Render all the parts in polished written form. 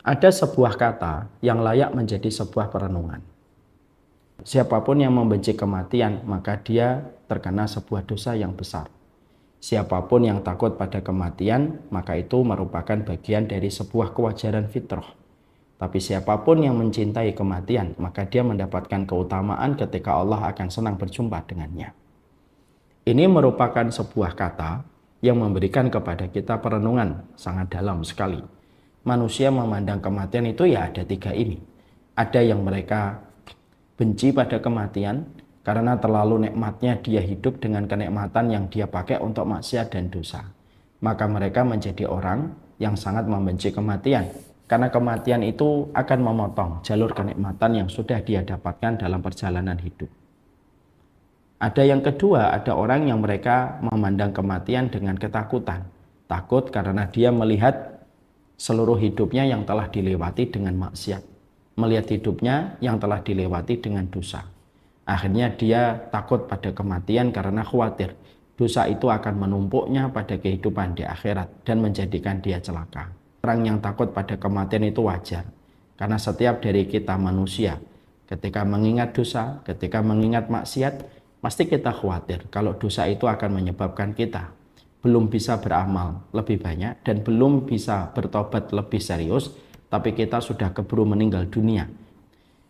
Ada sebuah kata yang layak menjadi sebuah perenungan. Siapapun yang membenci kematian, maka dia terkena sebuah dosa yang besar. Siapapun yang takut pada kematian, maka itu merupakan bagian dari sebuah kewajaran fitrah. Tapi siapapun yang mencintai kematian, maka dia mendapatkan keutamaan ketika Allah akan senang berjumpa dengannya. Ini merupakan sebuah kata yang memberikan kepada kita perenungan sangat dalam sekali. Manusia memandang kematian itu ya ada tiga ini. Ada yang mereka benci pada kematian karena terlalu nikmatnya dia hidup dengan kenikmatan yang dia pakai untuk maksiat dan dosa. Maka mereka menjadi orang yang sangat membenci kematian. Karena kematian itu akan memotong jalur kenikmatan yang sudah dia dapatkan dalam perjalanan hidup. Ada yang kedua, ada orang yang mereka memandang kematian dengan ketakutan. Takut karena dia melihat seluruh hidupnya yang telah dilewati dengan maksiat, melihat hidupnya yang telah dilewati dengan dosa. Akhirnya dia takut pada kematian karena khawatir dosa itu akan menumpuknya pada kehidupan di akhirat dan menjadikan dia celaka. Orang yang takut pada kematian itu wajar, karena setiap dari kita manusia ketika mengingat dosa, ketika mengingat maksiat, pasti kita khawatir kalau dosa itu akan menyebabkan kita belum bisa beramal lebih banyak dan belum bisa bertobat lebih serius, tapi kita sudah keburu meninggal dunia.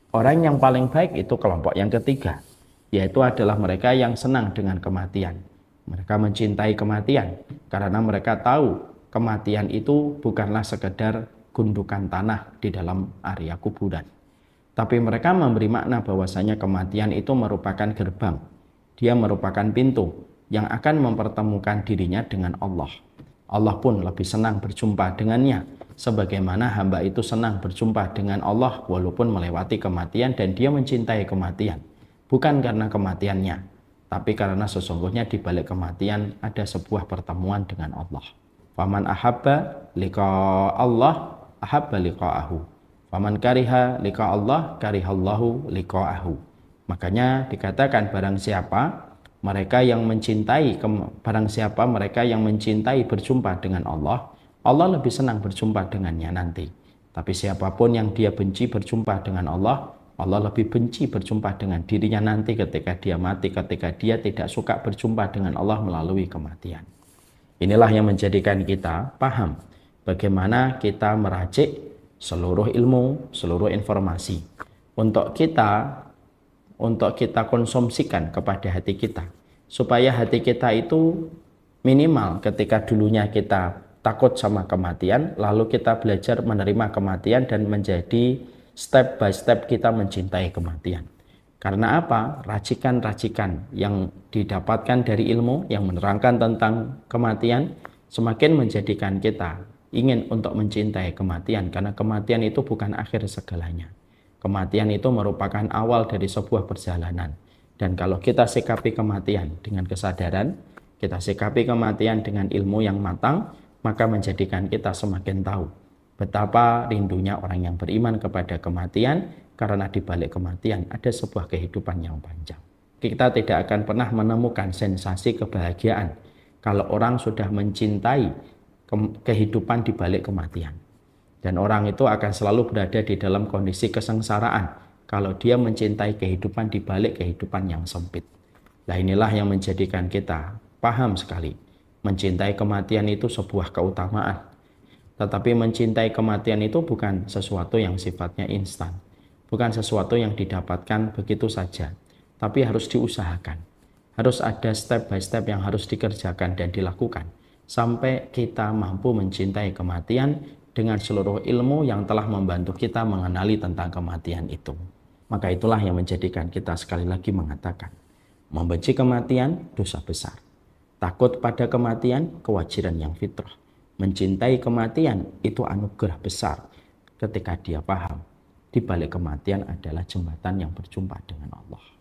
Orang yang paling baik itu kelompok yang ketiga, yaitu adalah mereka yang senang dengan kematian. Mereka mencintai kematian karena mereka tahu kematian itu bukanlah sekedar gundukan tanah di dalam area kuburan. Tapi mereka memberi makna bahwasanya kematian itu merupakan gerbang. Dia merupakan pintu yang akan mempertemukan dirinya dengan Allah. Allah pun lebih senang berjumpa dengannya, sebagaimana hamba itu senang berjumpa dengan Allah walaupun melewati kematian dan dia mencintai kematian. Bukan karena kematiannya, tapi karena sesungguhnya di balik kematian ada sebuah pertemuan dengan Allah. Faman ahabba liqa Allah ahabba liqa'ahu. Faman kariha liqa Allah karihallahu liqa'ahu. Makanya dikatakan barang siapa mereka yang mencintai berjumpa dengan Allah, Allah lebih senang berjumpa dengannya nanti. Tapi siapapun yang dia benci berjumpa dengan Allah, Allah lebih benci berjumpa dengan dirinya nanti ketika dia mati, ketika dia tidak suka berjumpa dengan Allah melalui kematian. Inilah yang menjadikan kita paham bagaimana kita meracik seluruh ilmu, seluruh informasi untuk kita konsumsikan kepada hati kita, supaya hati kita itu minimal ketika dulunya kita takut sama kematian, lalu kita belajar menerima kematian dan menjadi step by step kita mencintai kematian. Karena apa? Racikan-racikan yang didapatkan dari ilmu yang menerangkan tentang kematian semakin menjadikan kita ingin untuk mencintai kematian, karena kematian itu bukan akhir segalanya. Kematian itu merupakan awal dari sebuah perjalanan. Dan kalau kita sikapi kematian dengan kesadaran, kita sikapi kematian dengan ilmu yang matang, maka menjadikan kita semakin tahu betapa rindunya orang yang beriman kepada kematian, karena di balik kematian ada sebuah kehidupan yang panjang. Kita tidak akan pernah menemukan sensasi kebahagiaan kalau orang sudah mencintai kehidupan di balik kematian. Dan orang itu akan selalu berada di dalam kondisi kesengsaraan kalau dia mencintai kehidupan di balik kehidupan yang sempit. Nah, inilah yang menjadikan kita paham sekali. Mencintai kematian itu sebuah keutamaan. Tetapi mencintai kematian itu bukan sesuatu yang sifatnya instan. Bukan sesuatu yang didapatkan begitu saja. Tapi harus diusahakan. Harus ada step by step yang harus dikerjakan dan dilakukan. Sampai kita mampu mencintai kematian dengan seluruh ilmu yang telah membantu kita mengenali tentang kematian itu. Maka itulah yang menjadikan kita sekali lagi mengatakan, membenci kematian dosa besar. Takut pada kematian kewajiran yang fitrah. Mencintai kematian itu anugerah besar ketika dia paham di balik kematian adalah jembatan yang berjumpa dengan Allah.